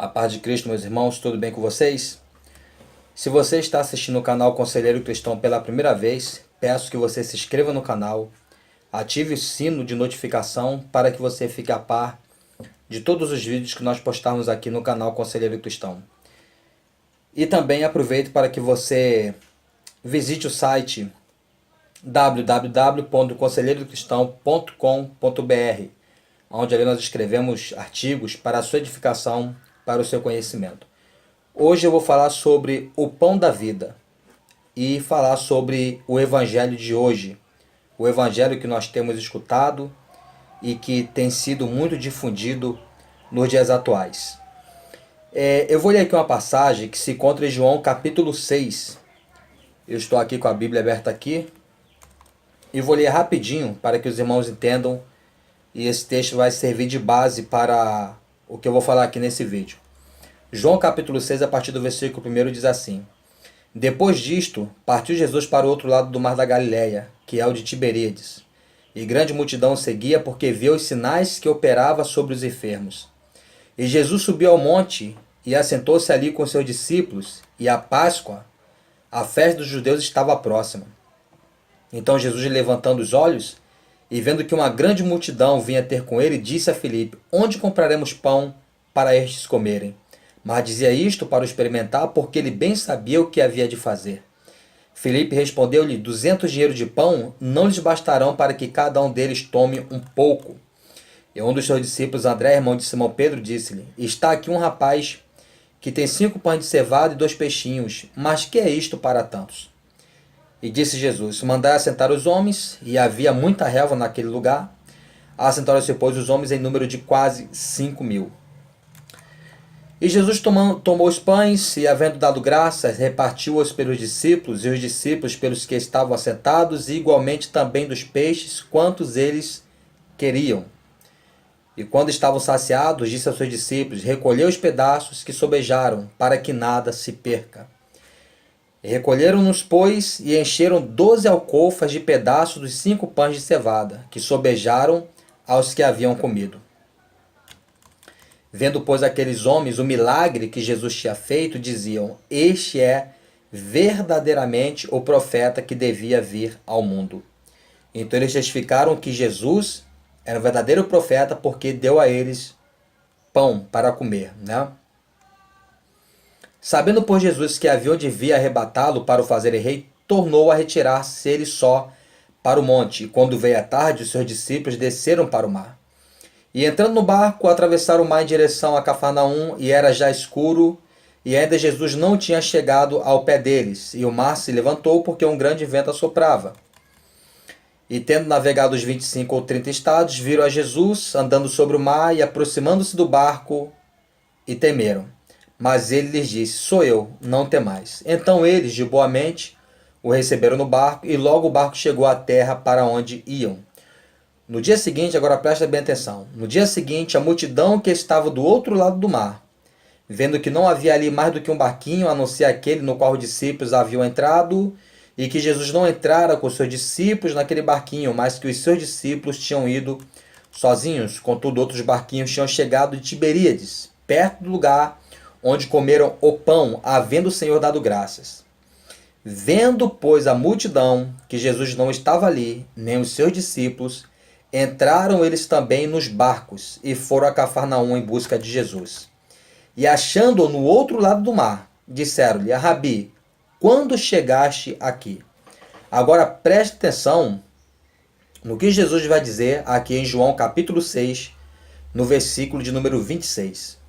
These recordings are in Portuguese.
A paz de Cristo, meus irmãos, tudo bem com vocês? Se você está assistindo o canal Conselheiro Cristão pela primeira vez, peço que você se inscreva no canal, ative o sino de notificação para que você fique a par de todos os vídeos que nós postarmos aqui no canal Conselheiro Cristão. E também aproveite para que você visite o site www.conselheirocristão.com.br, onde ali nós escrevemos artigos para a sua edificação, para o seu conhecimento. Hoje eu vou falar sobre o pão da vida e falar sobre o evangelho de hoje, o evangelho que nós temos escutado e que tem sido muito difundido nos dias atuais. Eu vou ler aqui uma passagem que se encontra em João capítulo 6. Eu estou aqui com a Bíblia aberta aqui e vou ler rapidinho para que os irmãos entendam, e esse texto vai servir de base para o que eu vou falar aqui nesse vídeo. João capítulo 6, a partir do versículo 1, diz assim: Depois disto, partiu Jesus para o outro lado do mar da Galileia, que é o de Tiberíades. E grande multidão o seguia, porque via os sinais que operava sobre os enfermos. E Jesus subiu ao monte e assentou-se ali com seus discípulos, e a Páscoa, a festa dos judeus, estava próxima. Então Jesus, levantando os olhos e vendo que uma grande multidão vinha ter com ele, disse a Filipe: Onde compraremos pão para estes comerem? Mas dizia isto para o experimentar, porque ele bem sabia o que havia de fazer. Filipe respondeu-lhe: 200 dinheiros de pão não lhes bastarão para que cada um deles tome um pouco. E um dos seus discípulos, André, irmão de Simão Pedro, disse-lhe: Está aqui um rapaz que tem 5 pães de cevada e 2 peixinhos, mas que é isto para tantos? E disse Jesus: Mandai assentar os homens, e havia muita relva naquele lugar. Assentaram-se, pois, os homens em número de quase 5.000. E Jesus tomou os pães, e havendo dado graças, repartiu-os pelos discípulos, e os discípulos pelos que estavam assentados, e igualmente também dos peixes, quantos eles queriam. E quando estavam saciados, disse aos seus discípulos: Recolhei os pedaços que sobejaram, para que nada se perca. E recolheram-nos, pois, e encheram 12 alcofas de pedaços dos 5 pães de cevada, que sobejaram aos que haviam comido. Vendo, pois, aqueles homens o milagre que Jesus tinha feito, diziam: Este é verdadeiramente o profeta que devia vir ao mundo. Então eles testificaram que Jesus era o verdadeiro profeta, porque deu a eles pão para comer, né? Sabendo, pois, Jesus que haviam de vir arrebatá-lo para o fazerem rei, tornou a retirar-se ele só para o monte. E quando veio a tarde, os seus discípulos desceram para o mar. E entrando no barco, atravessaram o mar em direção a Cafarnaum, e era já escuro, e ainda Jesus não tinha chegado ao pé deles. E o mar se levantou, porque um grande vento assoprava. E tendo navegado os 25 ou 30 estados, viram a Jesus andando sobre o mar e aproximando-se do barco, e temeram. Mas ele lhes disse: Sou eu, não temais. Então eles, de boa mente, o receberam no barco, e logo o barco chegou à terra para onde iam. No dia seguinte, agora presta bem atenção, no dia seguinte, a multidão que estava do outro lado do mar, vendo que não havia ali mais do que um barquinho, a não ser aquele no qual os discípulos haviam entrado, e que Jesus não entrara com os seus discípulos naquele barquinho, mas que os seus discípulos tinham ido sozinhos. Contudo, outros barquinhos tinham chegado de Tiberíades, perto do lugar onde comeram o pão, havendo o Senhor dado graças. Vendo, pois, a multidão que Jesus não estava ali, nem os seus discípulos, entraram eles também nos barcos e foram a Cafarnaum em busca de Jesus. E achando-o no outro lado do mar, disseram-lhe: Rabi, quando chegaste aqui? Agora preste atenção no que Jesus vai dizer aqui em João capítulo 6, no versículo de número 26.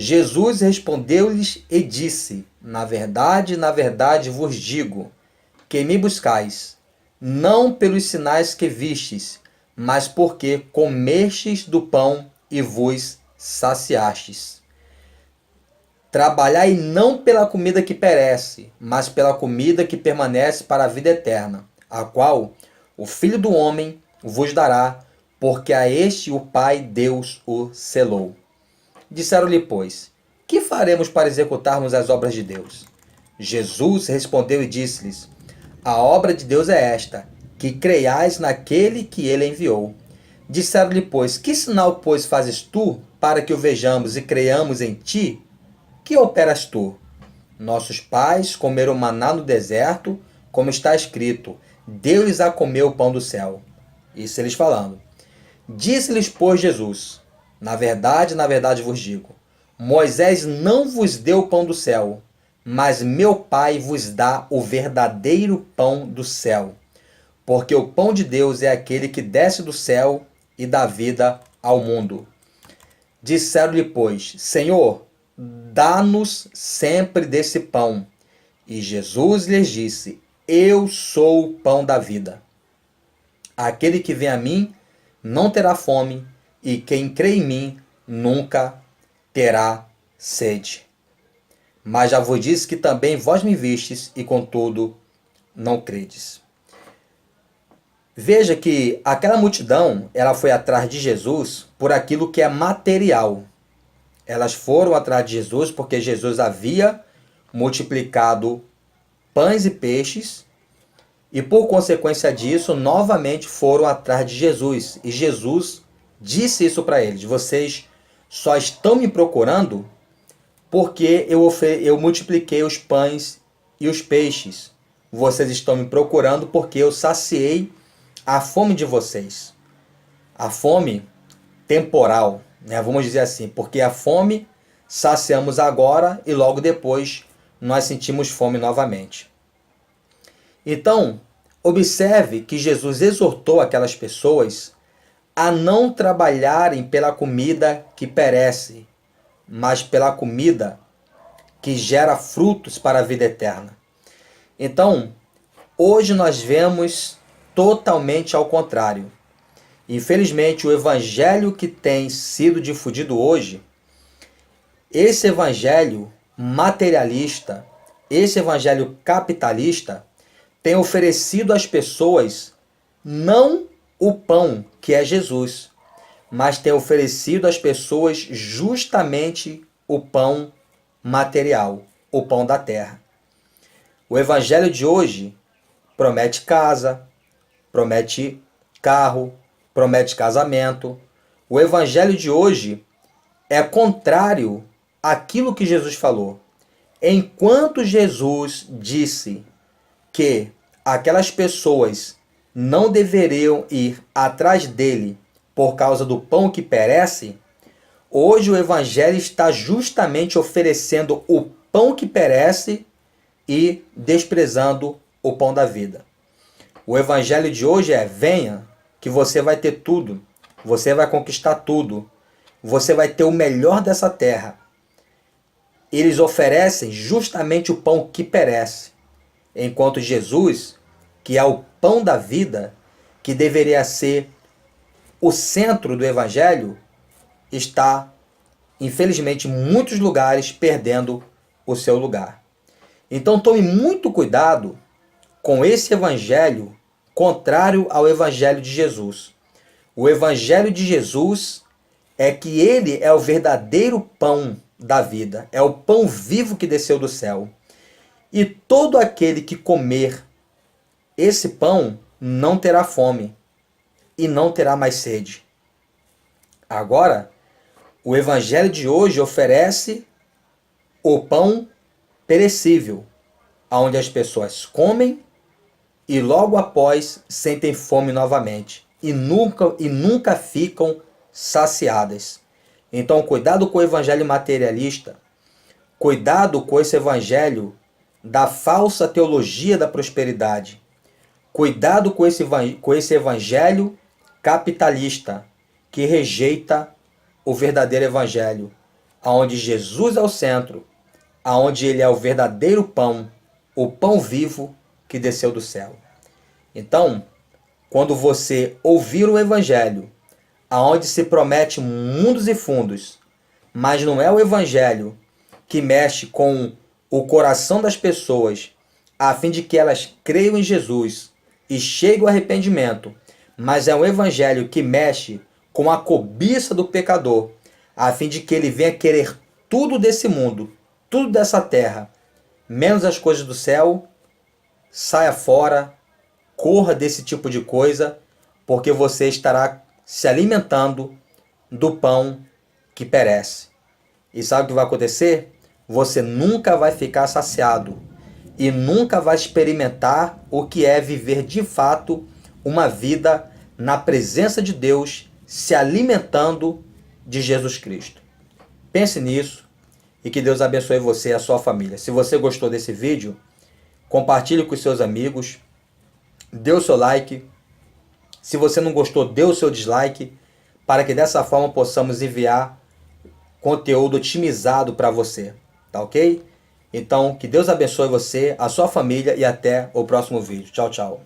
Jesus respondeu-lhes e disse: na verdade vos digo, que me buscais, não pelos sinais que vistes, mas porque comestes do pão e vos saciastes. Trabalhai não pela comida que perece, mas pela comida que permanece para a vida eterna, a qual o Filho do Homem vos dará, porque a este o Pai Deus o selou. Disseram-lhe, pois: Que faremos para executarmos as obras de Deus? Jesus respondeu e disse-lhes: A obra de Deus é esta, que creiais naquele que ele enviou. Disseram-lhe, pois, que sinal, pois, fazes tu, para que o vejamos e creiamos em ti? Que operas tu? Nossos pais comeram maná no deserto, como está escrito, Deus a comeu o pão do céu. Isso eles falando. Disse-lhes, pois, Jesus, na verdade vos digo, Moisés não vos deu o pão do céu, mas meu Pai vos dá o verdadeiro pão do céu. Porque o pão de Deus é aquele que desce do céu e dá vida ao mundo. Disseram-lhe, pois, Senhor, dá-nos sempre desse pão. E Jesus lhes disse, eu sou o pão da vida. Aquele que vem a mim não terá fome, e quem crê em mim nunca terá sede. Mas já vos disse que também vós me vistes, e contudo não credes. Veja que aquela multidão, ela foi atrás de Jesus por aquilo que é material. Elas foram atrás de Jesus porque Jesus havia multiplicado pães e peixes e por consequência disso, novamente foram atrás de Jesus. E Jesus disse isso para eles, vocês só estão me procurando porque eu multipliquei os pães e os peixes. Vocês estão me procurando porque eu saciei a fome de vocês. A fome temporal, né? Vamos dizer assim, porque a fome saciamos agora e logo depois nós sentimos fome novamente. Então, observe que Jesus exortou aquelas pessoas a não trabalharem pela comida que perece, mas pela comida que gera frutos para a vida eterna. Então, hoje nós vemos totalmente ao contrário. Infelizmente, o evangelho que tem sido difundido hoje, esse evangelho materialista, esse evangelho capitalista, tem oferecido às pessoas não o pão, que é Jesus, mas tem oferecido às pessoas justamente o pão material, o pão da terra. O evangelho de hoje promete casa, promete carro, promete casamento. O evangelho de hoje é contrário àquilo que Jesus falou. Enquanto Jesus disse que aquelas pessoas não deveriam ir atrás dele por causa do pão que perece, hoje o evangelho está justamente oferecendo o pão que perece e desprezando o pão da vida. O evangelho de hoje é: venha, que você vai ter tudo, você vai conquistar tudo, você vai ter o melhor dessa terra. Eles oferecem justamente o pão que perece, enquanto Jesus, que é o pão da vida, que deveria ser o centro do evangelho, está, infelizmente, em muitos lugares perdendo o seu lugar. Então tome muito cuidado com esse evangelho contrário ao evangelho de Jesus. O evangelho de Jesus é que ele é o verdadeiro pão da vida, é o pão vivo que desceu do céu. E todo aquele que comer esse pão não terá fome e não terá mais sede. Agora, o evangelho de hoje oferece o pão perecível, onde as pessoas comem e logo após sentem fome novamente e nunca ficam saciadas. Então, cuidado com o evangelho materialista, cuidado com esse evangelho da falsa teologia da prosperidade. Cuidado com esse evangelho capitalista que rejeita o verdadeiro evangelho, aonde Jesus é o centro, aonde ele é o verdadeiro pão, o pão vivo que desceu do céu. Então, quando você ouvir o evangelho, aonde se promete mundos e fundos, mas não é o evangelho que mexe com o coração das pessoas, a fim de que elas creiam em Jesus e cheguem ao arrependimento, mas é um evangelho que mexe com a cobiça do pecador, a fim de que ele venha querer tudo desse mundo, tudo dessa terra, menos as coisas do céu, saia fora, corra desse tipo de coisa, porque você estará se alimentando do pão que perece. E sabe o que vai acontecer? Você nunca vai ficar saciado e nunca vai experimentar o que é viver de fato uma vida na presença de Deus, se alimentando de Jesus Cristo. Pense nisso e que Deus abençoe você e a sua família. Se você gostou desse vídeo, compartilhe com os seus amigos, dê o seu like. Se você não gostou, dê o seu dislike, para que dessa forma possamos enviar conteúdo otimizado para você, tá ok? Então, que Deus abençoe você, a sua família e até o próximo vídeo. Tchau, tchau.